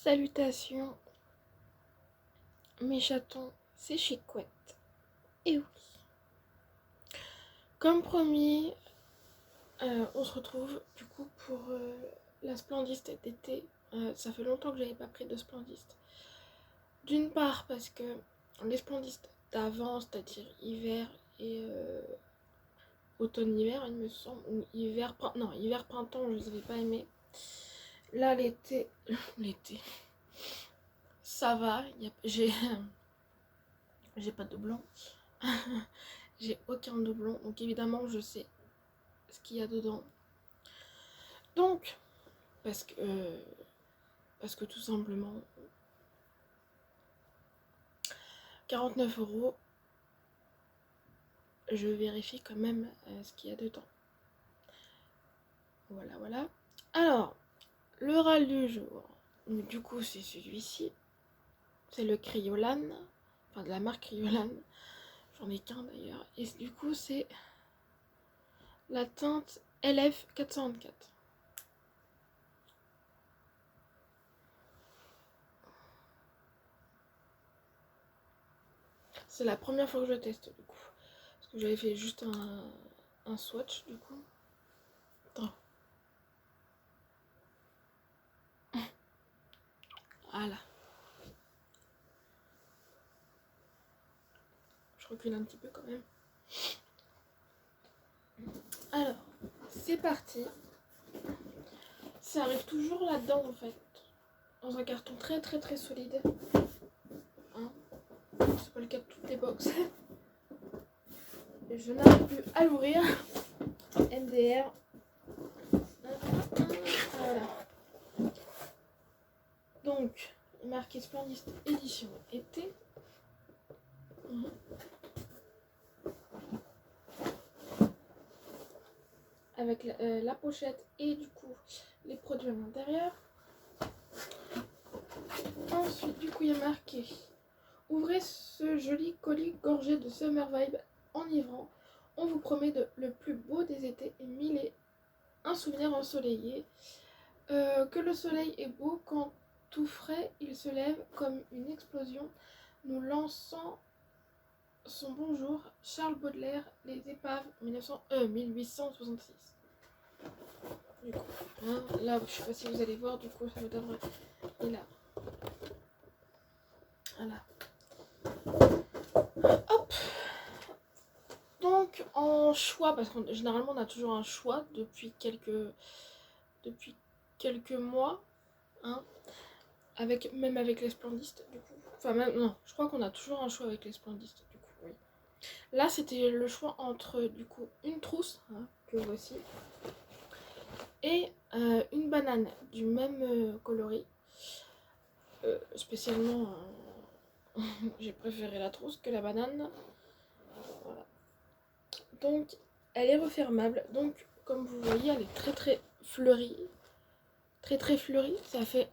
Salutations mes chatons, c'est Chicouette. Et oui, comme promis, on se retrouve du coup pour la Splendiste d'été. Ça fait longtemps que j'avais pas pris de Splendiste. D'une part parce que les Splendistes d'avant, c'est-à-dire hiver et automne-hiver, il me semble, ou hiver-printemps, je les avais pas aimés. Là, l'été, ça va, j'ai pas de doublon. J'ai aucun doublon, donc évidemment je sais ce qu'il y a dedans. Donc, parce que tout simplement, 49 €, je vérifie quand même ce qu'il y a dedans. Voilà. Alors, le râle du jour, du coup c'est celui-ci. C'est le Kryolan, enfin de la marque Kryolan. J'en ai qu'un d'ailleurs. Et du coup c'est la teinte LF424. C'est la première fois que je teste du coup. Parce que j'avais fait juste un swatch du coup. Attends. Voilà. Je recule un petit peu quand même. Alors, c'est parti. Ça arrive toujours là-dedans en fait. Dans un carton très solide. Hein, c'est pas le cas de toutes les box. Et je n'arrive plus à l'ouvrir. MDR. Voilà. Donc, marqué Splendiste édition été. Avec la pochette et du coup les produits à l'intérieur. Ensuite, du coup, il y a marqué: ouvrez ce joli colis gorgé de summer vibe enivrant. On vous promet le plus beau des étés et mille et un souvenirs ensoleillés. Que le soleil est beau quand tout frais il se lève comme une explosion, nous lançant son bonjour. Charles Baudelaire, Les Épaves, 1866. Du coup, hein, là, je sais pas si vous allez voir, du coup, ça me donne. Et là. Voilà. Hop. Donc, en choix, parce que généralement, on a toujours un choix depuis quelques mois, hein, même avec les Splendistes, du coup. Enfin, même, non, je crois qu'on a toujours un choix avec les Splendistes, du coup, oui. Là, c'était le choix entre, du coup, une trousse, hein, que voici, et une banane du même coloris. Spécialement, j'ai préféré la trousse que la banane. Voilà. Donc, elle est refermable. Donc, comme vous voyez, elle est très fleurie. Très fleurie. Ça fait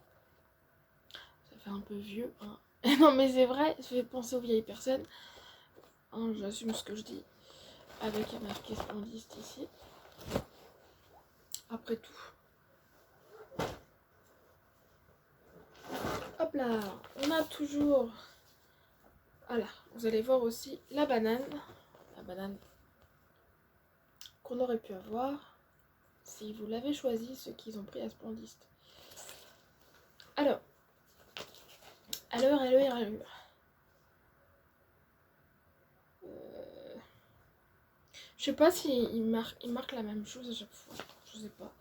un peu vieux, hein. Non, mais c'est vrai, ça fait penser aux vieilles personnes. Hein, j'assume ce que je dis. Avec un marqué Splendiste ici. Après tout. Hop là, on a toujours. Voilà, vous allez voir aussi la banane. La banane qu'on aurait pu avoir si vous l'avez choisi, ceux qui ont pris à Splendiste. Alors. Je sais pas s'il marque la même chose à chaque fois. Je sais pas.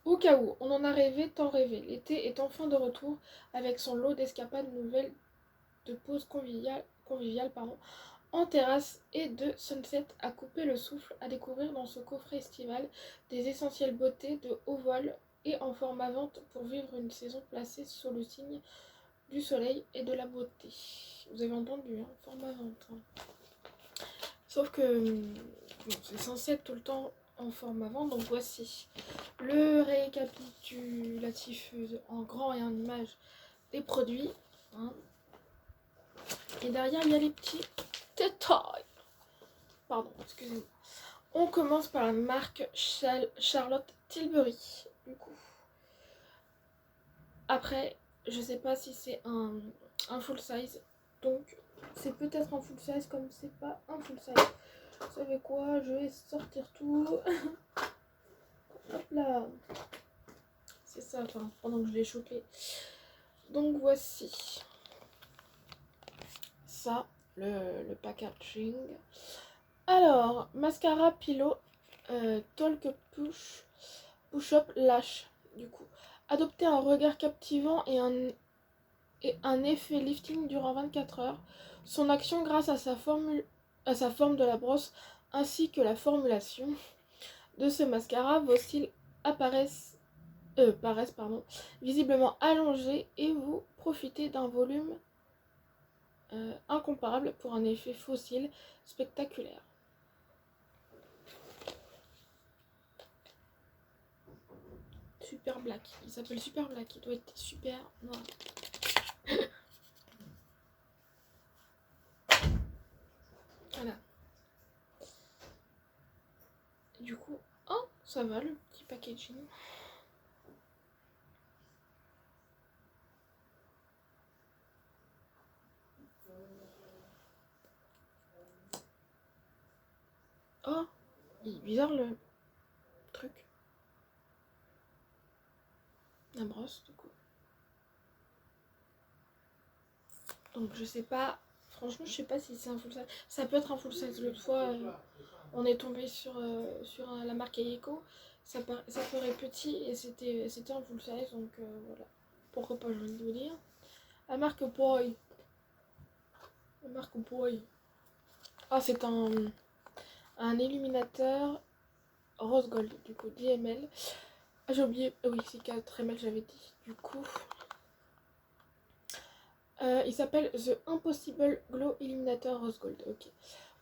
Au cas où, on en a rêvé, tant rêvé. L'été est enfin de retour avec son lot d'escapades nouvelles, de pauses conviviales, en terrasse et de sunset à couper le souffle, à découvrir dans ce coffret estival des essentielles beautés de haut vol et en format vente pour vivre une saison placée sous le signe du soleil et de la beauté. Vous avez entendu, hein, format vente. Hein. Sauf que bon, c'est censé être tout le temps en format vente, donc voici le récapitulatif en grand et en image des produits. Hein. Et derrière, il y a les petits détails. Pardon, excusez-moi. On commence par la marque Charlotte Tilbury, du coup. Après, Je sais pas si c'est un full size. Donc c'est peut-être un full size comme c'est pas un full size. Vous savez quoi? Je vais sortir tout. Hop là. C'est ça, enfin, pendant que je l'ai chopé. Donc voici. Ça, le packaging. Alors, mascara Pillow Talk Push-Up Lash. Du coup, adopter un regard captivant et un effet lifting durant 24 heures. Son action grâce à sa forme de la brosse ainsi que la formulation de ce mascara, vos cils paraissent visiblement allongés et vous profitez d'un volume incomparable pour un effet fossile spectaculaire. Super Black, il s'appelle Super Black, il doit être super noir. Voilà. Du coup, oh, ça va le petit packaging. Oh, il est bizarre le truc. La brosse, du coup. Donc je sais pas, franchement je sais pas si c'est un full size. Ça peut être un full size. L'autre fois on est tombé sur la marque Ayeko. Ça paraît petit et c'était un full size, donc voilà. Pourquoi pas, j'ai envie de vous dire. La marque Boy. La marque Boy. Ah, c'est un illuminateur rose gold, du coup 10 ml. Ah, j'ai oublié, oui c'est 4 ml j'avais dit. Du coup il s'appelle The Impossible Glow Illuminator Rose Gold. Ok.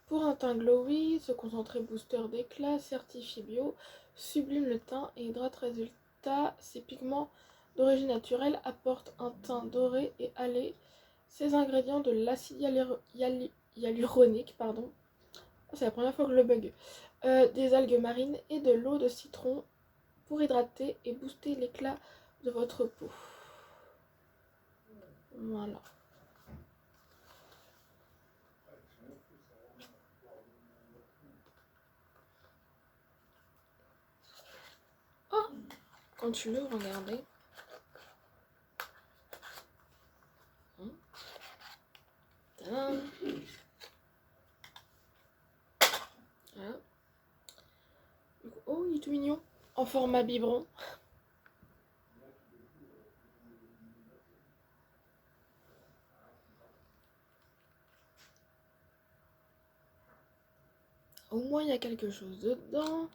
Pour un teint glowy, ce concentré booster d'éclat certifié bio sublime le teint et hydrate. Résultat, ces pigments d'origine naturelle apportent un teint doré et hâlé. Ces ingrédients de l'acide hyaluronique, pardon, c'est la première fois que je le bug, des algues marines et de l'eau de citron pour hydrater et booster l'éclat de votre peau. Voilà. Oh, quand tu l'ouvres, regardez. Tadam. Voilà. Oh, il est tout mignon. En format biberon. Au moins, il y a quelque chose dedans.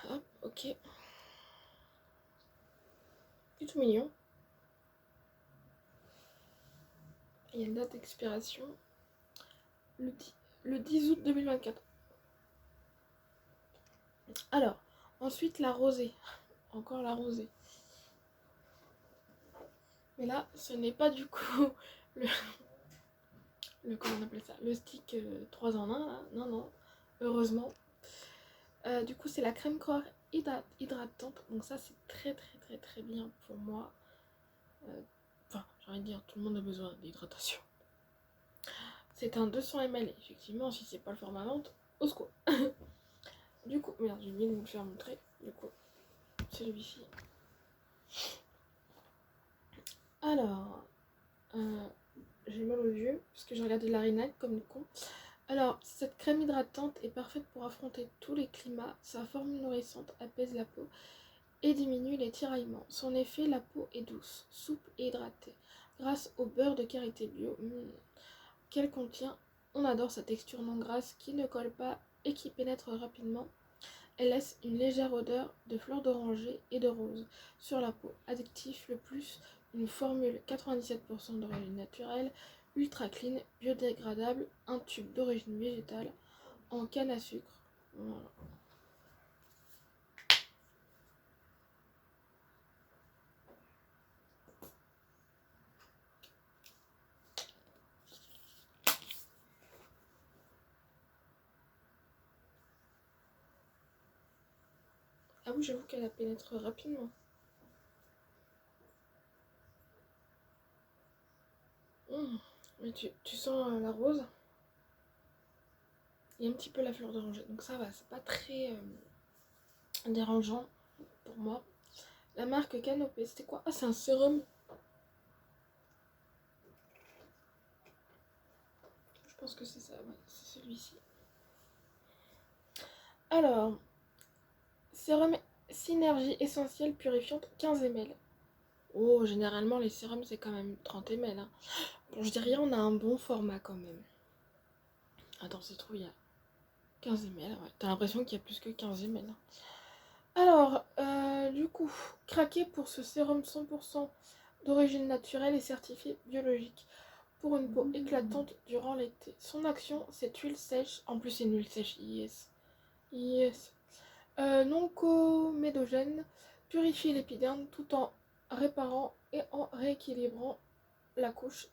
Hop, ok. Il est tout mignon. Il y a une date d'expiration. Le 10 août 2024. Alors, ensuite, la rosée. Encore la rosée. Mais là, ce n'est pas du coup comment on appelle ça, le stick 3 en 1 là. Non, non, heureusement. Du coup, c'est la crème corps hydratante. Donc ça, c'est très très très très bien pour moi. Enfin, j'ai envie de dire, tout le monde a besoin d'hydratation. C'est un 200 ml, effectivement, si c'est pas le format vente, au secours. Du coup, merde, j'ai oublié de vous le faire montrer. Du coup, celui-ci. Alors, j'ai mal aux yeux, parce que j'ai regardé la Rinal comme une con. Alors, cette crème hydratante est parfaite pour affronter tous les climats. Sa formule nourrissante apaise la peau et diminue les tiraillements. Son effet, la peau est douce, souple et hydratée. Grâce au beurre de karité bio qu'elle contient, on adore sa texture non grasse qui ne colle pas et qui pénètre rapidement. Elle laisse une légère odeur de fleurs d'oranger et de rose sur la peau. Addictif le plus, une formule 97% d'origine naturelle, ultra clean, biodégradable, un tube d'origine végétale en canne à sucre. Voilà. Ah oui, j'avoue qu'elle pénètre rapidement. Mais tu sens la rose et un petit peu la fleur d'oranger. Donc ça va, c'est pas très dérangeant pour moi. La marque Canopée, c'était quoi? Ah, c'est un sérum. Je pense que c'est ça, ouais, c'est celui-ci. Alors, sérum Synergie essentielle purifiante 15 ml. Oh, généralement les sérums c'est quand même 30 ml. Hein. Bon, je dis rien, on a un bon format quand même. Attends, c'est trop, il y a 15 ml. Ouais. T'as l'impression qu'il y a plus que 15 ml. Hein. Alors, du coup, craquer pour ce sérum 100% d'origine naturelle et certifié biologique. Pour une peau éclatante durant l'été. Son action, cette huile sèche. En plus, c'est une huile sèche, yes. Yes. Non comédogène, purifie l'épiderme tout en réparant et en rééquilibrant la couche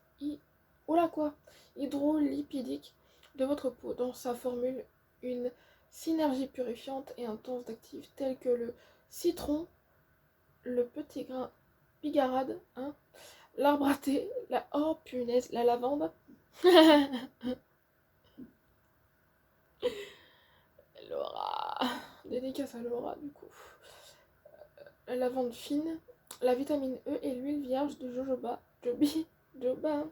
hydrolipidique de votre peau. Dans sa formule, une synergie purifiante et intense d'actifs tels que le citron, le petit grain bigarade, hein, l'arbre à thé, oh punaise, la lavande. Laura. Dédicace à Laura du coup. La lavande fine, la vitamine E et l'huile vierge de jojoba. Joba.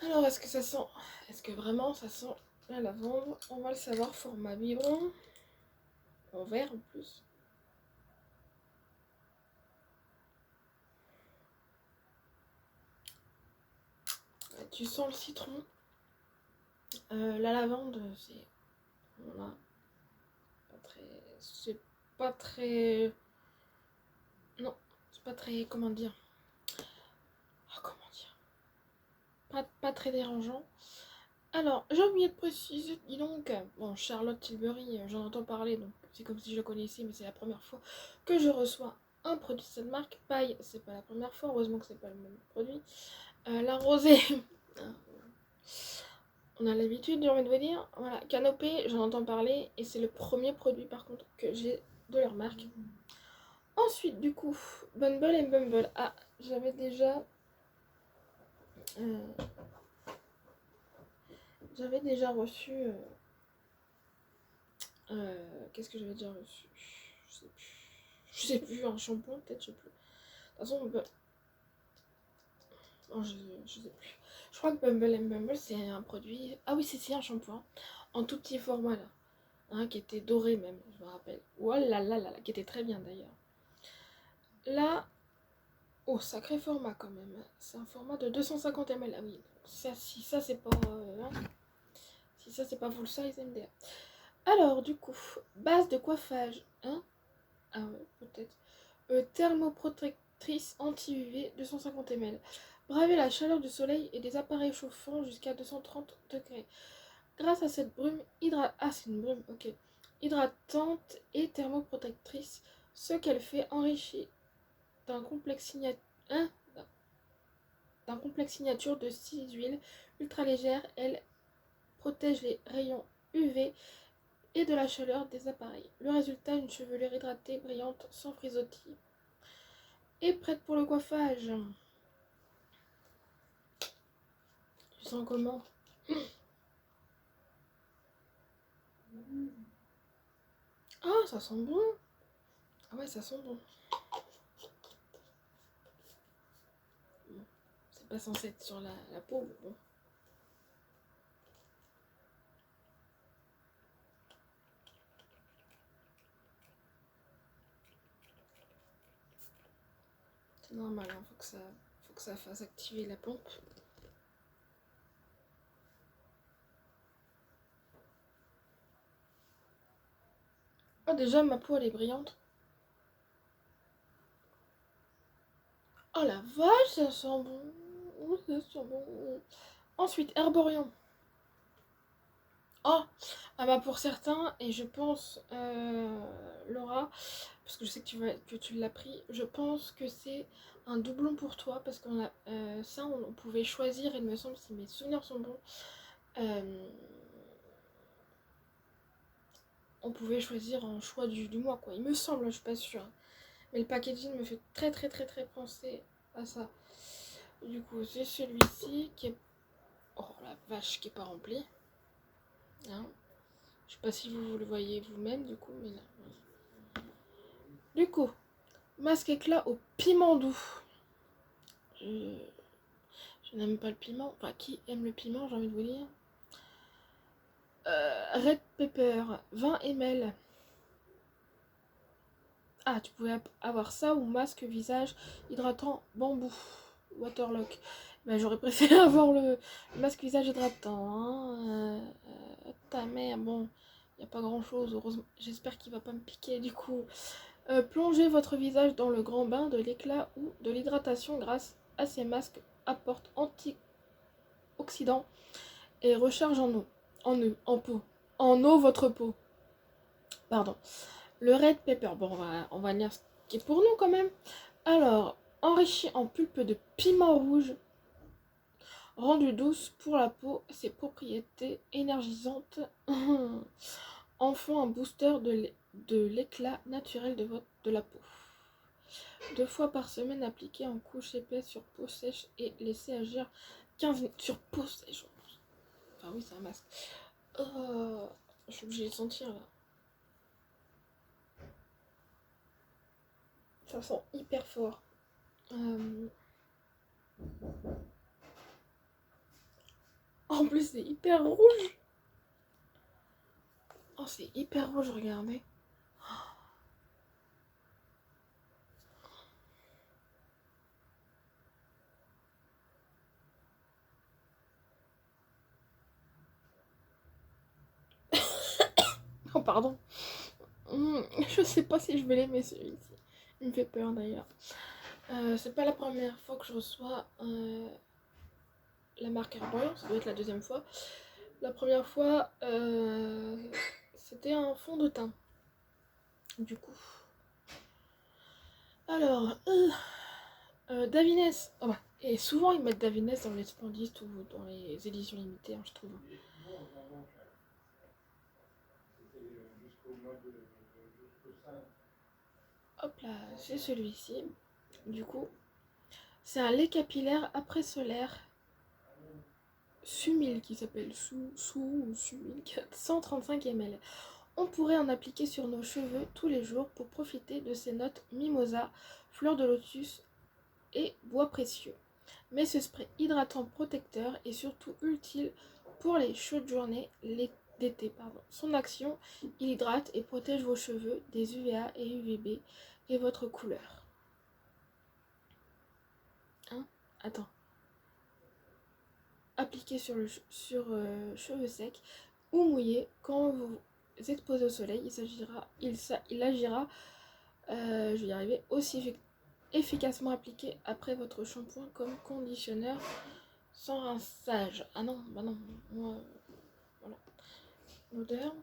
Alors, est-ce que ça sent... Est-ce que vraiment ça sent la lavande? On va le savoir, format biberon. En vert en plus. Tu sens le citron. La lavande, c'est... Voilà. Pas très... C'est pas très... Non, c'est pas très... Comment dire? Oh, comment dire? Pas très dérangeant. Alors, j'ai oublié de préciser, dis donc, bon, Charlotte Tilbury, j'en entends parler, donc c'est comme si je le connaissais, mais c'est la première fois que je reçois un produit de cette marque. Paille, c'est pas la première fois, heureusement que c'est pas le même produit. La rosée, on a l'habitude, j'ai envie de vous dire. Voilà, Canopée, j'en entends parler, et c'est le premier produit par contre que j'ai de leur marque. Ensuite, du coup, Bumble et Bumble. Ah, j'avais déjà... j'avais déjà reçu... qu'est-ce que j'avais déjà reçu? Je sais plus. Je sais plus, un shampoing peut-être, je sais plus. De toute façon, on peut... oh, je sais plus. Je crois que Bumble Bumble, c'est un produit... Ah oui, c'est un shampoing. En tout petit format, là. Hein, qui était doré même, je me rappelle. Oh là là là là, qui était très bien d'ailleurs. Là... Oh, sacré format quand même. C'est un format de 250 ml. Ah oui, ça, si ça c'est pas... hein, si ça c'est pas full size MDR. Alors, du coup, base de coiffage. Hein? Ah ouais, peut-être. Thermoprotectrice anti-UV 250 ml. Braver la chaleur du soleil et des appareils chauffants jusqu'à 230 degrés. Grâce à cette brume c'est une brume, ok. Hydratante et thermoprotectrice, ce qu'elle fait enrichie d'un complexe signature de 6 huiles ultra légères. Elle protège les rayons UV et de la chaleur des appareils. Le résultat, une chevelure hydratée, brillante, sans frisottis. Et prête pour le coiffage. Tu sens comment? Ah, ça sent bon. Ah ouais, ça sent bon. Bon, c'est pas censé être sur la peau, mais bon. C'est normal, hein, faut que ça fasse activer la pompe. Ah, déjà, ma peau, elle est brillante. Oh la vache, ça sent bon. Oh, ça sent bon. Ensuite, Herborian. Oh, ah bah pour certains, et je pense, Laura, parce que je sais que tu l'as pris, je pense que c'est un doublon pour toi, parce qu'on a ça, on pouvait choisir, il me semble, si mes souvenirs sont bons, on pouvait choisir un choix du mois, quoi. Il me semble, je suis pas sûre. Mais le packaging me fait très très très très penser à ça. Du coup, c'est celui-ci qui est... Oh la vache, qui est pas rempli. Hein, je sais pas si vous le voyez vous-même, du coup, mais là... Du coup, masque éclat au piment doux. Je, je n'aime pas le piment. Enfin, qui aime le piment, j'ai envie de vous dire. Red Pepper, 20 ml. Ah, tu pouvais avoir ça ou masque visage hydratant bambou. Waterlock. Ben, j'aurais préféré avoir le masque visage hydratant. Hein. Ta mère, bon, il n'y a pas grand chose, heureusement. J'espère qu'il va pas me piquer du coup. Plongez votre visage dans le grand bain de l'éclat ou de l'hydratation grâce à ces masques apportent antioxydants et recharge en peau. En eau votre peau. Pardon. Le red pepper, bon, on va lire ce qui est pour nous quand même. Alors, enrichi en pulpe de piment rouge, rendu douce pour la peau, ses propriétés énergisantes en font un booster de l'éclat naturel de la peau. 2 fois par semaine, appliqué en couche épaisse sur peau sèche et laissé agir 15 minutes sur peau sèche. Enfin oui, c'est un masque. Je suis obligée de sentir là. Ça sent hyper fort. En plus, c'est hyper rouge. Oh, c'est hyper rouge, regardez. Oh, pardon. Je sais pas si je vais l'aimer celui-ci. Il me fait peur d'ailleurs. C'est pas la première fois que je reçois la marque Herborian, ça doit être la deuxième fois. La première fois, c'était un fond de teint. Du coup. Alors, Davines. Oh bah, et souvent ils mettent Davines dans les spondistes ou dans les éditions limitées, hein, je trouve. Hop là, c'est celui-ci. Du coup, c'est un lait capillaire après solaire Sumil qui s'appelle ou Sumil, 135 ml. On pourrait en appliquer sur nos cheveux tous les jours pour profiter de ces notes mimosa, fleur de lotus et bois précieux. Mais ce spray hydratant protecteur est surtout utile pour les chaudes journées d'été. Son action, il hydrate et protège vos cheveux des UVA et UVB et votre couleur. Hein? Attends. Appliqué sur cheveux secs ou mouillés quand vous exposez au soleil, il agira, je vais y arriver, aussi efficacement appliqué après votre shampoing comme conditionneur sans rinçage. Ah non, bah non, moi, voilà. L'odeur.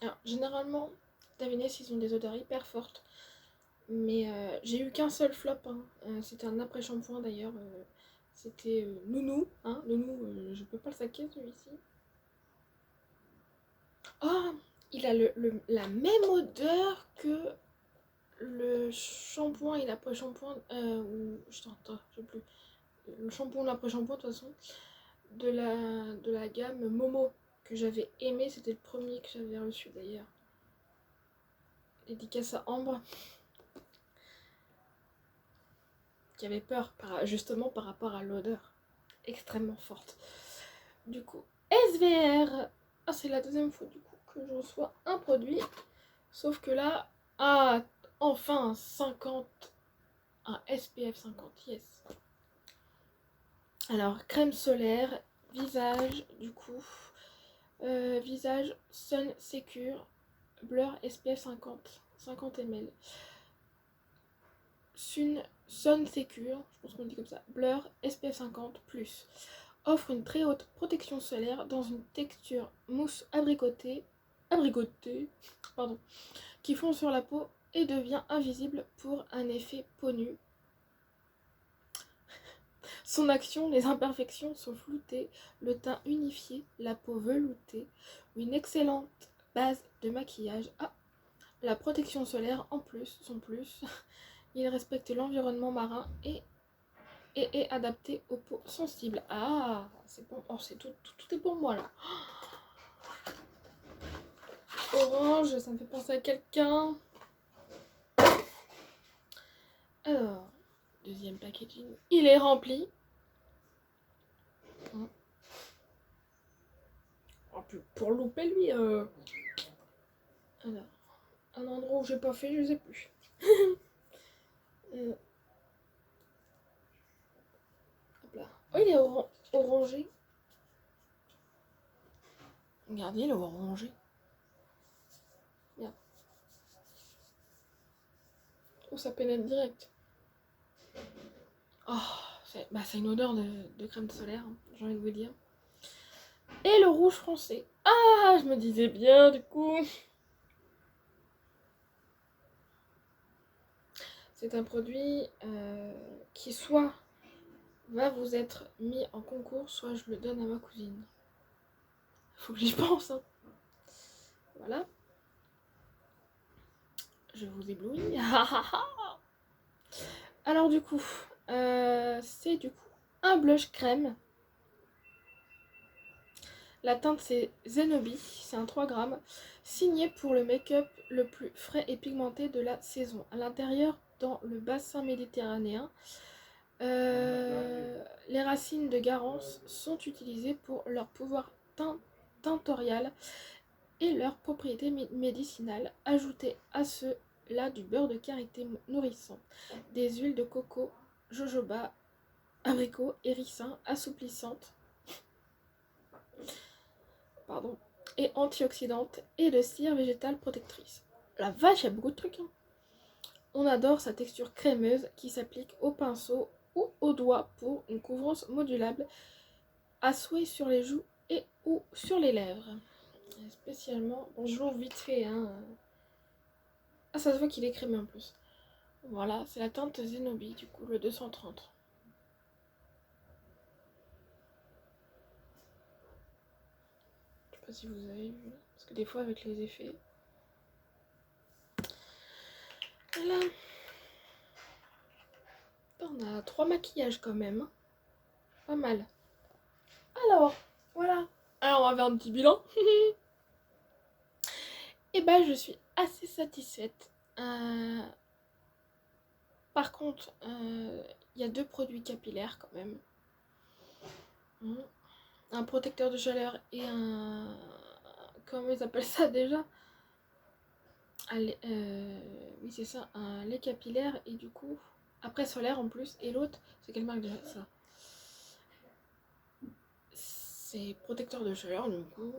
Alors, généralement, Davines, ils ont des odeurs hyper fortes. Mais j'ai eu qu'un seul flop. Hein. C'était un après-shampoing d'ailleurs. C'était Nounou. Hein. Nounou, je peux pas le saquer celui-ci. Oh, il a la même odeur que le shampoing et l'après-shampoing. Je sais plus. Le shampoing et l'après-shampoing, de toute façon. De la gamme Momo que j'avais aimé. C'était le premier que j'avais reçu d'ailleurs. Dédicace à Ambre. Qui avait peur justement par rapport à l'odeur extrêmement forte. Du coup, SVR. Ah, c'est la deuxième fois du coup que je reçois un produit. Sauf que là, enfin 50, un SPF 50, yes. Alors, crème solaire, visage, du coup, visage Sun Secure, Blur SPF 50 ml. Sun Secure, je pense qu'on dit comme ça, Blur SPF 50 plus. Offre une très haute protection solaire dans une texture mousse abricotée, qui fond sur la peau et devient invisible pour un effet peau nue. Son action, les imperfections sont floutées, le teint unifié, la peau veloutée, une excellente base de maquillage. La protection solaire en plus, il respecte l'environnement marin et et est adapté aux peaux sensibles. Ah, c'est bon. Oh, c'est tout est pour moi là. Orange, ça me fait penser à quelqu'un. Alors, deuxième packaging. Il est rempli. Oh, pour louper lui. Alors, un endroit où j'ai pas fait, je sais plus. Hop là. Oh, il est orangé. Regardez, il est orangé. Bien. Oh, ça pénètre direct. Oh, c'est une odeur de crème solaire, hein, j'ai envie de vous dire. Et le rouge français. Ah, je me disais bien du coup. C'est un produit qui soit va vous être mis en concours, soit je le donne à ma cousine. Faut que j'y pense. Hein. Voilà. Je vous éblouis. Alors du coup, c'est du coup un blush crème. La teinte c'est Zenobi, c'est un 3 grammes, signé pour le make-up le plus frais et pigmenté de la saison. À l'intérieur, dans le bassin méditerranéen, les racines de Garance sont utilisées pour leur pouvoir tintorial et leurs propriétés médicinales. Ajoutez à cela du beurre de karité nourrissant, des huiles de coco, jojoba, abricot et ricin assouplissantes, pardon, et antioxydante et de cire végétale protectrice. La vache, il y a beaucoup de trucs. Hein. On adore sa texture crémeuse qui s'applique au pinceau ou au doigt pour une couvrance modulable à souhait sur les joues et ou sur les lèvres. Et spécialement, bonjour vite fait. Hein. Ah, ça se voit qu'il est crémeux en plus. Voilà, c'est la teinte Zenobi, du coup, le 230. Je sais pas si vous avez vu, parce que des fois avec les effets... Voilà. On a 3 maquillages quand même. Pas mal. Alors, voilà. Alors, on va faire un petit bilan. Et ben, je suis assez satisfaite. Par contre, il y a 2 produits capillaires quand même. Un protecteur de chaleur et un... Comment ils appellent ça déjà? Oui, c'est ça, un lait capillaire et du coup, après solaire en plus. Et l'autre, c'est quelle marque déjà ça? C'est protecteur de chaleur, du coup.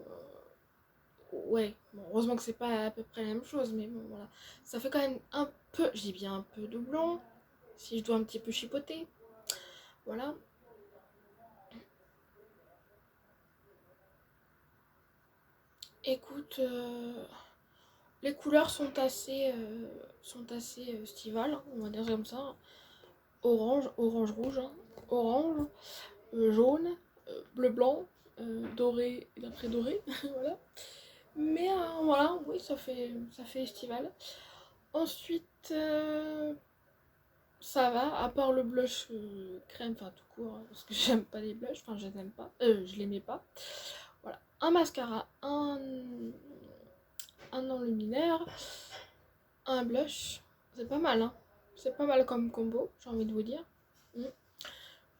Ouais, bon, heureusement que c'est pas à peu près la même chose, mais bon, voilà. Ça fait quand même un peu, je dis bien un peu doublon, si je dois un petit peu chipoter. Voilà. Écoute, les couleurs sont assez estivales, hein, on va dire comme ça. Orange, rouge, hein, orange, jaune, bleu blanc, doré et d'après doré, voilà. Mais voilà, oui, ça fait estival. Ensuite, ça va, à part le blush crème, enfin tout court, hein, parce que j'aime pas les blushs, enfin je les aime pas, je les mets pas. Voilà, un mascara, un enluminaire, un blush, c'est pas mal, hein. C'est pas mal comme combo, j'ai envie de vous dire.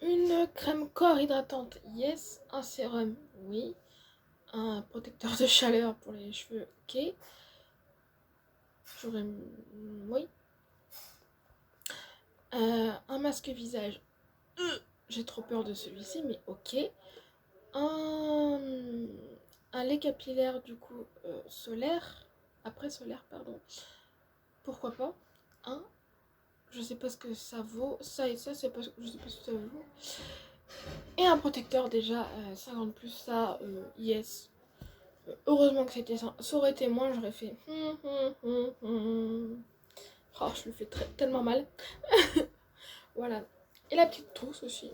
Une crème corps hydratante, yes. Un sérum, oui. Un protecteur de chaleur pour les cheveux, ok. J'aurais... Oui. Un masque visage, j'ai trop peur de celui-ci, mais ok. Un, un lait capillaire, du coup, solaire. Après solaire, pardon. Pourquoi pas. Un. Je sais pas ce que ça vaut. Ça et ça, je sais pas ce que ça vaut. Et un protecteur déjà, 50 plus, ça, yes. Heureusement que c'était ça. Ça aurait été moins, j'aurais fait... Oh, je le fais tellement mal. Voilà. Et la petite trousse aussi.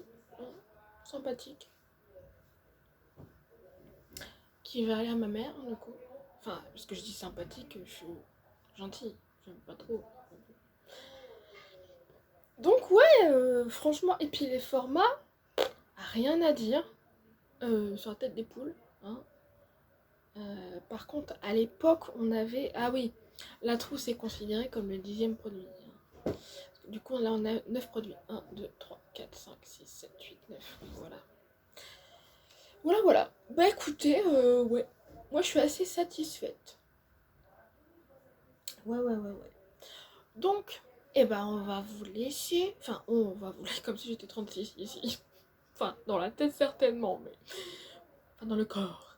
Sympathique. Qui va aller à ma mère, du coup. Enfin, parce que je dis sympathique, je suis gentille. J'aime pas trop. Donc ouais, franchement, et puis les formats, rien à dire sur la tête des poules. Hein. Par contre, à l'époque, on avait... Ah oui, la trousse est considérée comme le 10e produit. Du coup, là, on a 9 produits. 1, 2, 3, 4, 5, 6, 7, 8, 9. Voilà. Voilà. Bah écoutez, ouais. Moi, je suis assez satisfaite. Ouais. Donc, eh ben, on va vous laisser. Enfin, on va vous laisser comme si j'étais 36 ici. Enfin, dans la tête, certainement, mais... Enfin, dans le corps.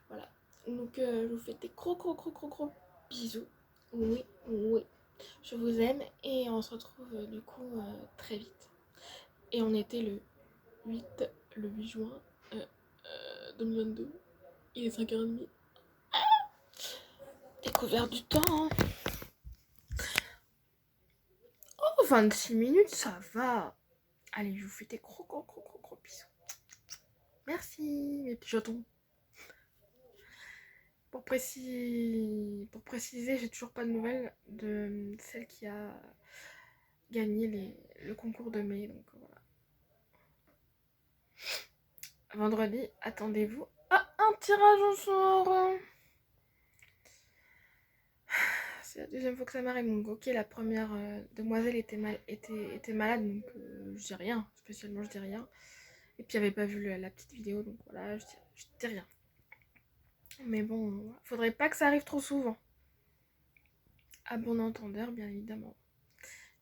Voilà. Donc, je vous fais des gros bisous. Oui. Je vous aime et on se retrouve du coup très vite. Et on était le 8 juin 2022. Il est 5h30. Découvert du temps. Hein. Oh, 26 minutes, ça va. Allez, je vous fais des gros bisous. Merci, mes petits jetons. Pour préciser, j'ai toujours pas de nouvelles de celle qui a gagné le concours de mai. Donc voilà. Vendredi, attendez-vous à un tirage au sort. C'est la deuxième fois que ça m'arrive. Donc ok, la première demoiselle était malade, donc je dis rien. Spécialement, je dis rien. Et puis j'avais pas vu la petite vidéo, donc voilà, je dis rien. Mais bon, faudrait pas que ça arrive trop souvent. À bon entendeur, bien évidemment.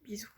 Bisous.